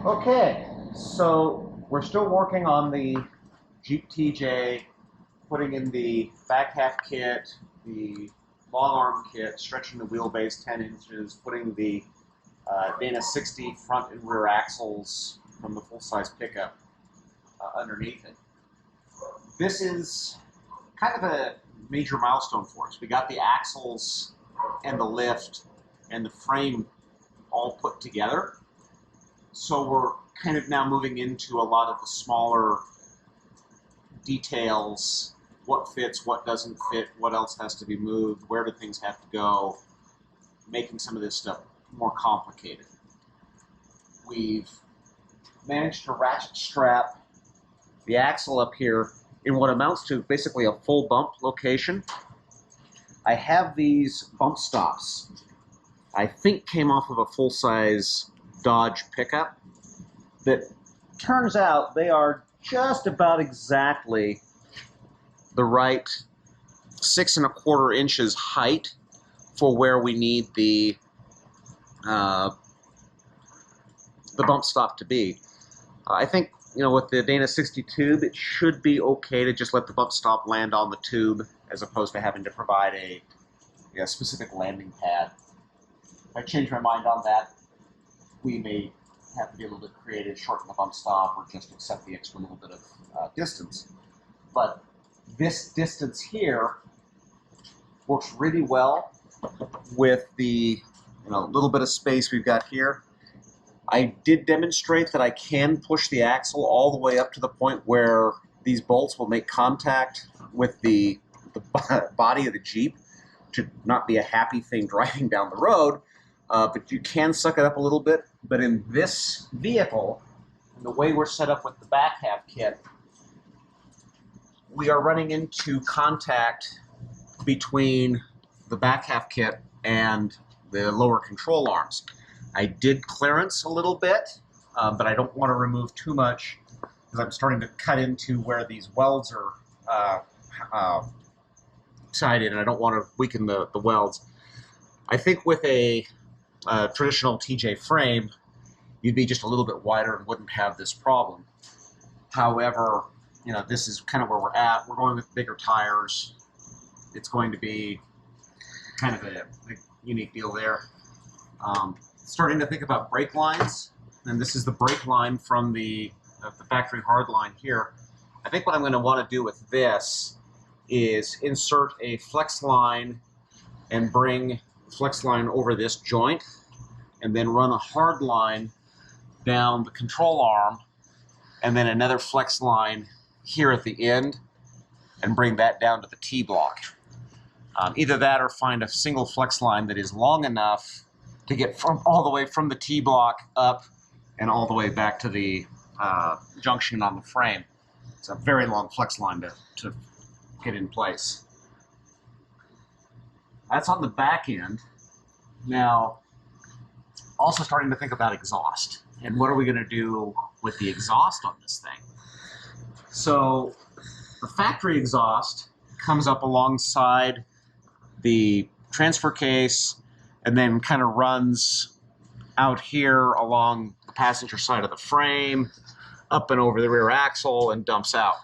Okay, so we're still working on the Jeep TJ, putting in the back half kit, the long arm kit, stretching the wheelbase 10 inches, putting the Dana 60 front and rear axles from the full-size pickup underneath it. This is kind of a major milestone for us. We got the axles and the lift and the frame all put together. So we're kind of now moving into a lot of the smaller details, what fits, what doesn't fit, what else has to be moved, where do things have to go, making some of this stuff more complicated. We've managed to ratchet strap the axle up here in what amounts to basically a full bump location. I have these bump stops, I think came off of a full-size Dodge pickup, that turns out they are just about exactly the right 6 1/4 inches height for where we need the bump stop to be. I think, you know, with the Dana 60 tube, it should be okay to just let the bump stop land on the tube as opposed to having to provide a specific landing pad. If I change my mind on that, we may have to be a little bit creative, shorten the bump stop, or just accept the extra little bit of distance. But this distance here works really well with the little bit of space we've got here. I did demonstrate that I can push the axle all the way up to the point where these bolts will make contact with the body of the Jeep to not be a happy thing driving down the road. But you can suck it up a little bit. But in this vehicle, and the way we're set up with the back half kit, we are running into contact between the back half kit and the lower control arms. I did clearance a little bit, but I don't want to remove too much because I'm starting to cut into where these welds are tied in, and I don't want to weaken the welds. I think with a traditional TJ frame, you'd be just a little bit wider and wouldn't have this problem. However, this is kind of where we're at. We're going with bigger tires. It's going to be kind of a unique deal there. Starting to think about brake lines, and this is the brake line from the factory hard line here. I think what I'm going to want to do with this is insert a flex line and bring flex line over this joint, and then run a hard line down the control arm, and then another flex line here at the end, and bring that down to the T-block. Either that or find a single flex line that is long enough to get all the way from the T-block up and all the way back to the junction on the frame. It's a very long flex line to get in place. That's on the back end. Now, also starting to think about exhaust. And what are we going to do with the exhaust on this thing? So, the factory exhaust comes up alongside the transfer case and then kind of runs out here along the passenger side of the frame, up and over the rear axle, and dumps out.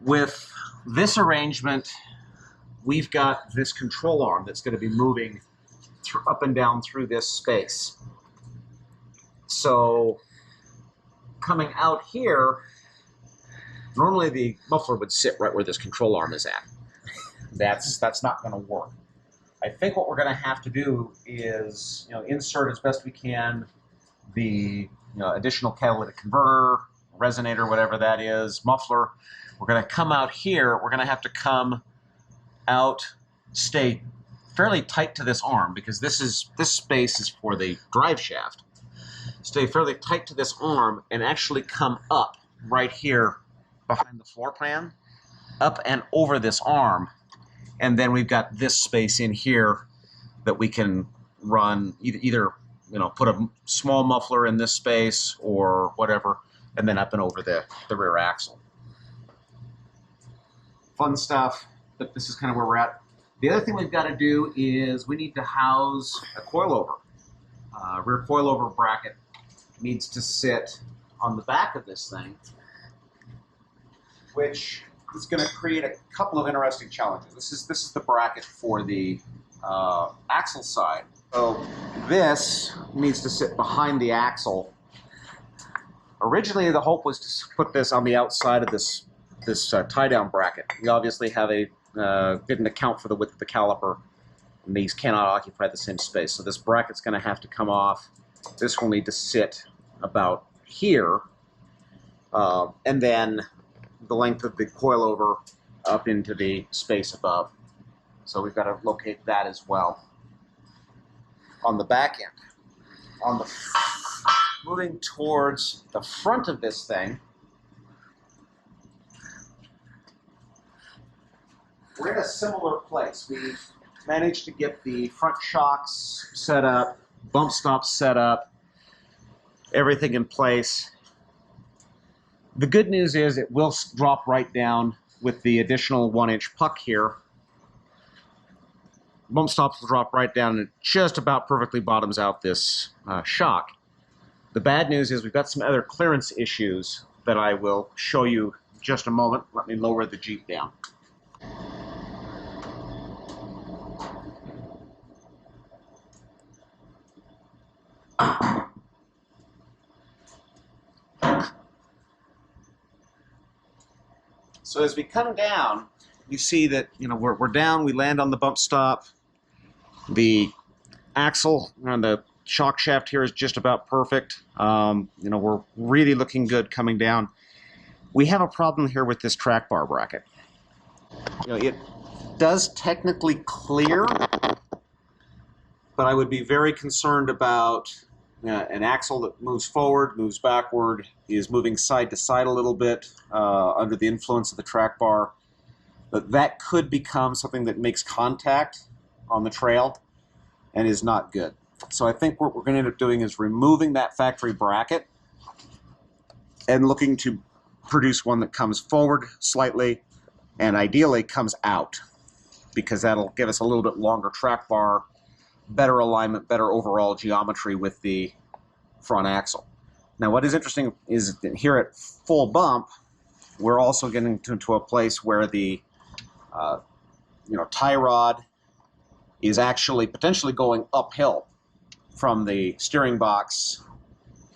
With this arrangement, we've got this control arm that's going to be moving up and down through this space. So coming out here, normally the muffler would sit right where this control arm is at. That's not going to work. I think what we're going to have to do is insert as best we can the additional catalytic converter, resonator, whatever that is, muffler. We're going to come out here. We're going to have to come out, stay fairly tight to this arm because this space is for the drive shaft. Stay fairly tight to this arm and actually come up right here behind the floor pan, up and over this arm, and then we've got this space in here that we can run either put a small muffler in this space or whatever, and then up and over the rear axle. Fun stuff, but this is kind of where we're at. The other thing we've got to do is we need to house a coilover, rear coilover bracket. needs to sit on the back of this thing, which is going to create a couple of interesting challenges. This is the bracket for the axle side. So this needs to sit behind the axle. Originally, the hope was to put this on the outside of this tie-down bracket. We obviously have didn't account for the width of the caliper, and these cannot occupy the same space. So this bracket's going to have to come off. This will need to sit about here, and then the length of the coilover up into the space above. So we've got to locate that as well. On the back end, moving towards the front of this thing, we're in a similar place. We've managed to get the front shocks set up, bump stops set up, everything in place. The good news is it will drop right down with the additional 1-inch puck here. Bump stops will drop right down, and it just about perfectly bottoms out this shock. The bad news is we've got some other clearance issues that I will show you in just a moment. Let me lower the Jeep down. So as we come down, you see that we're down. We land on the bump stop. The axle on the shock shaft here is just about perfect. We're really looking good coming down. We have a problem here with this track bar bracket. It does technically clear, but I would be very concerned about an axle that moves forward, moves backward, is moving side to side a little bit under the influence of the track bar. But that could become something that makes contact on the trail and is not good. So I think what we're going to end up doing is removing that factory bracket and looking to produce one that comes forward slightly and ideally comes out, because that'll give us a little bit longer track bar, better alignment, better overall geometry with the front axle. Now what is interesting is that here at full bump, we're also getting to a place where the tie rod is actually potentially going uphill from the steering box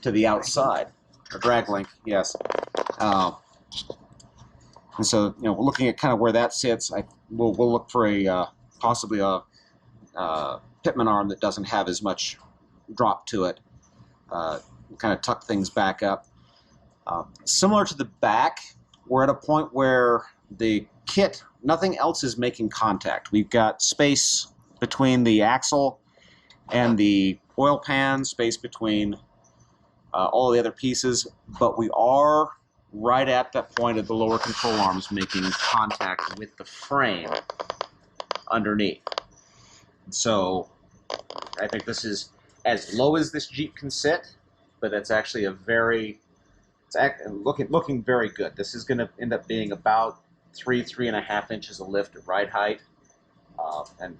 to the outside. A drag link, yes. And so, we're looking at kind of where that sits. We'll look for possibly a Pitman arm that doesn't have as much drop to it. Kind of tuck things back up. Similar to the back, we're at a point where the kit, nothing else is making contact. We've got space between the axle and the oil pan, space between all the other pieces, but we are right at that point of the lower control arms making contact with the frame underneath. So I think this is as low as this Jeep can sit, but it's actually looking very good. This is going to end up being about 3.5 inches of lift at ride height, and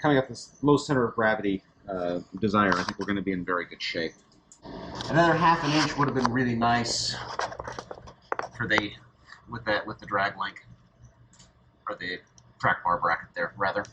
coming up this low center of gravity desire, I think we're going to be in very good shape. Another 1/2 inch would have been really nice for with the drag link, or the track bar bracket there, rather.